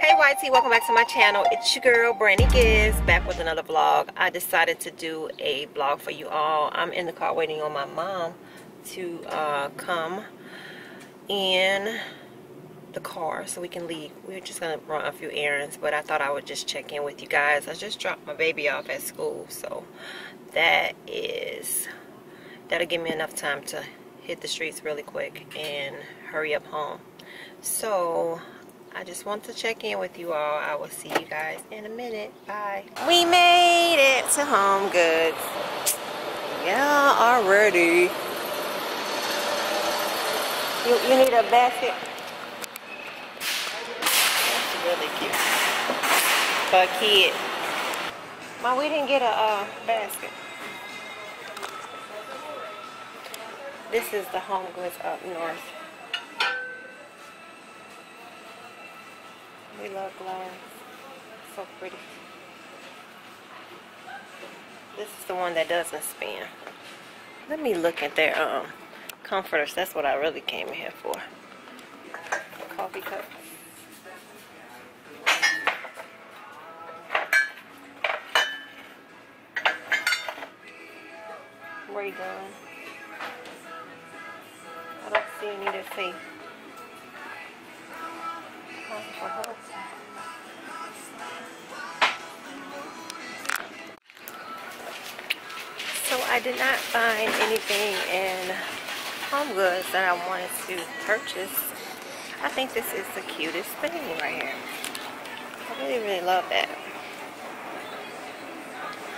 Hey YT, welcome back to my channel. It's your girl Brandy Giz, back with another vlog. I decided to do a vlog for you all. I'm in the car waiting on my mom to come in the car so we can leave. We're just gonna run a few errands, but I thought I would just check in with you guys. I just dropped my baby off at school, so that'll give me enough time to hit the streets really quick and hurry up home. So I just want to check in with you all. I will see you guys in a minute. Bye. We made it to Home Goods. Yeah, already. You need a basket? That's really cute. For a kid. Mom, we didn't get a basket. This is the Home Goods up north. We love glass. So pretty. This is the one that doesn't spin. Let me look at their comforters. That's what I really came in here for. Coffee cups. Ray gun. I don't see any that say for her. So I did not find anything in Home Goods that I wanted to purchase. I think this is the cutest thing right here. I really love that.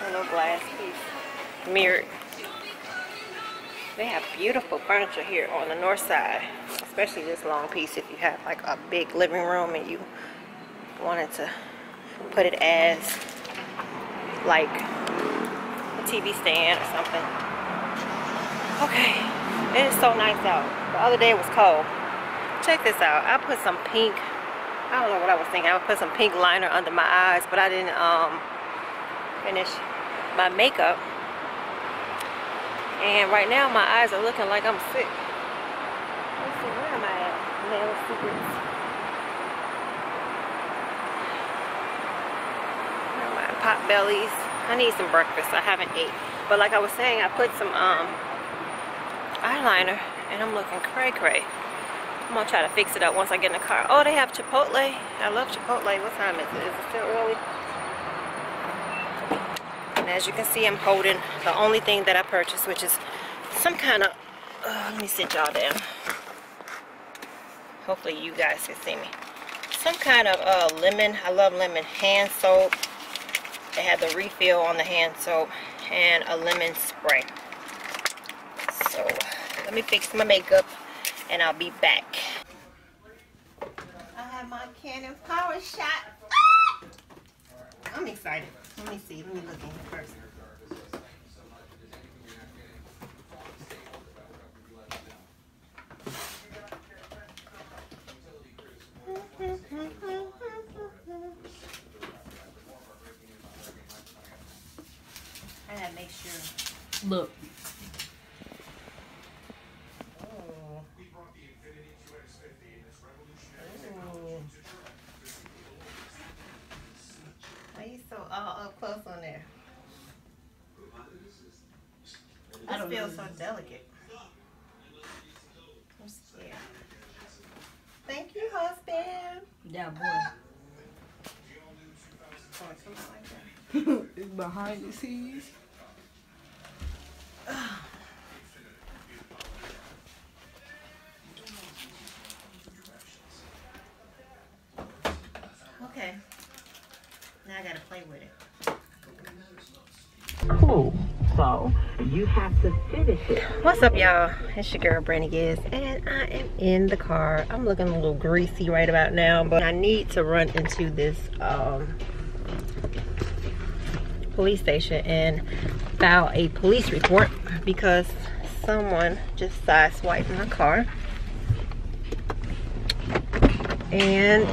A little glass piece. Mirrored. They have beautiful furniture here on the north side, especially this long piece if you have like a big living room and you wanted to put it as like a TV stand or something. Okay, it is so nice out. The other day it was cold. Check this out. I put some pink, I don't know what I was thinking. I would put some pink liner under my eyes, but I didn't finish my makeup. And right now my eyes are looking like I'm sick. Let's see, where am I at? Nail Secrets. Where am I? Pot bellies. I need some breakfast. I haven't ate. But like I was saying, I put some eyeliner and I'm looking cray-cray. I'm gonna try to fix it up once I get in the car. Oh, they have Chipotle. I love Chipotle. What time is it? Is it still early? And as you can see, I'm holding the only thing that I purchased, which is some kind of, let me sit y'all down. Hopefully you guys can see me. Some kind of lemon, I love lemon, hand soap. They have the refill on the hand soap and a lemon spray. So let me fix my makeup and I'll be back. I have my Canon Power Shot. I'm excited. Let me see. Let me look in here first. I gotta make sure. Look. Oh. Why are you so all up close on there? This feels so delicate. I'm scared. Thank you, husband. Yeah, boy. Oh, it's something like that. It's behind the scenes. Okay. Now I gotta play with it. Cool. So you have to finish it. What's up, y'all? It's your girl Brandy Giz, and I am in the car. I'm looking a little greasy right about now, but I need to run into this police station and file a police report because someone just sideswiped my car. And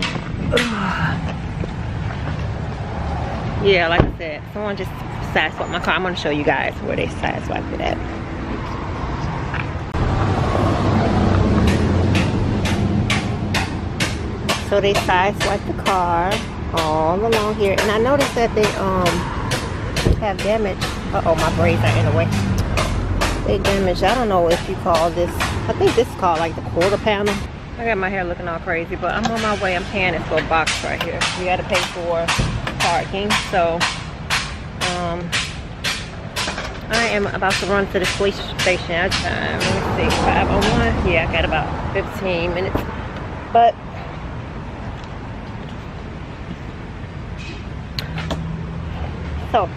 yeah, like I said, someone just sideswiped my car. I'm going to show you guys where they sideswiped it at. So they sideswiped the car all along here, and I noticed that they have damage. Uh-oh, my braids are in the way. They damaged, I don't know if you call this, I think this is called like the quarter panel. I got my hair looking all crazy, but I'm on my way. I'm paying this little box right here. You gotta pay for parking, so I am about to run to the police station at time. Let me see, 5:01. Yeah, I got about 15 minutes. But so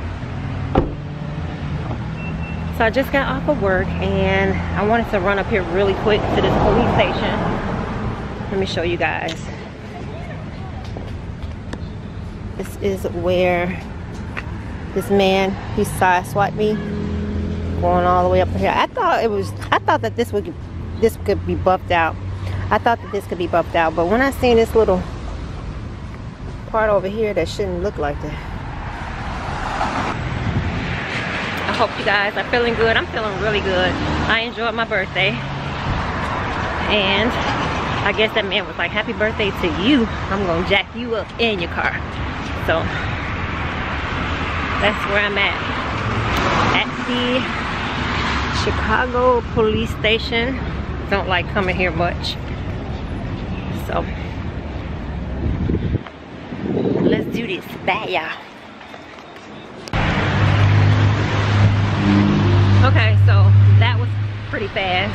I just got off of work and I wanted to run up here really quick to this police station. Let me show you guys. This is where this man, he sideswiped me, going all the way up here. I thought that this could be buffed out. I thought that this could be buffed out, but when I seen this little part over here that shouldn't look like that. I hope you guys are feeling good. I'm feeling really good. I enjoyed my birthday, and I guess that man was like, happy birthday to you. I'm gonna jack you up in your car. So that's where I'm at the Chicago police station. Don't like coming here much. So let's do this. Bye, y'all. Okay, so that was pretty fast.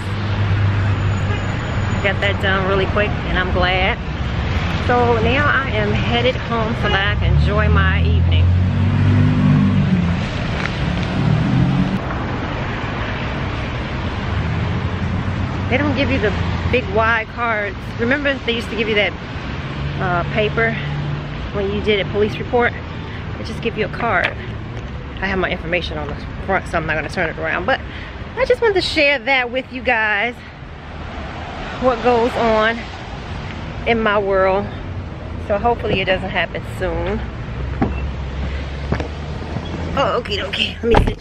Got that done really quick, and I'm glad. So now I am headed home so that I can enjoy my evening. They don't give you the big wide cards. Remember they used to give you that paper when you did a police report? They just give you a card. I have my information on the front, so I'm not going to turn it around. But I just wanted to share that with you guys. What goes on in my world. So hopefully it doesn't happen soon. Oh, okay, okay. Let me see.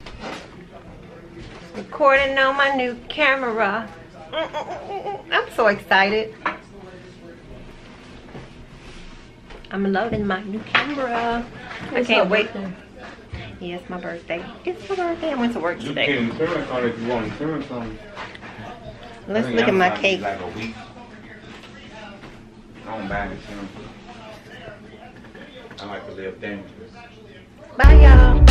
Recording on my new camera. I'm so excited. I'm loving my new camera. I can't wait. Yeah, it's my birthday. It's my birthday. I went to work today. You can insurance on it if you want insurance on it. Let's look at my cake. Like a week. I don't buy insurance. I like to live dangerous. Bye, y'all.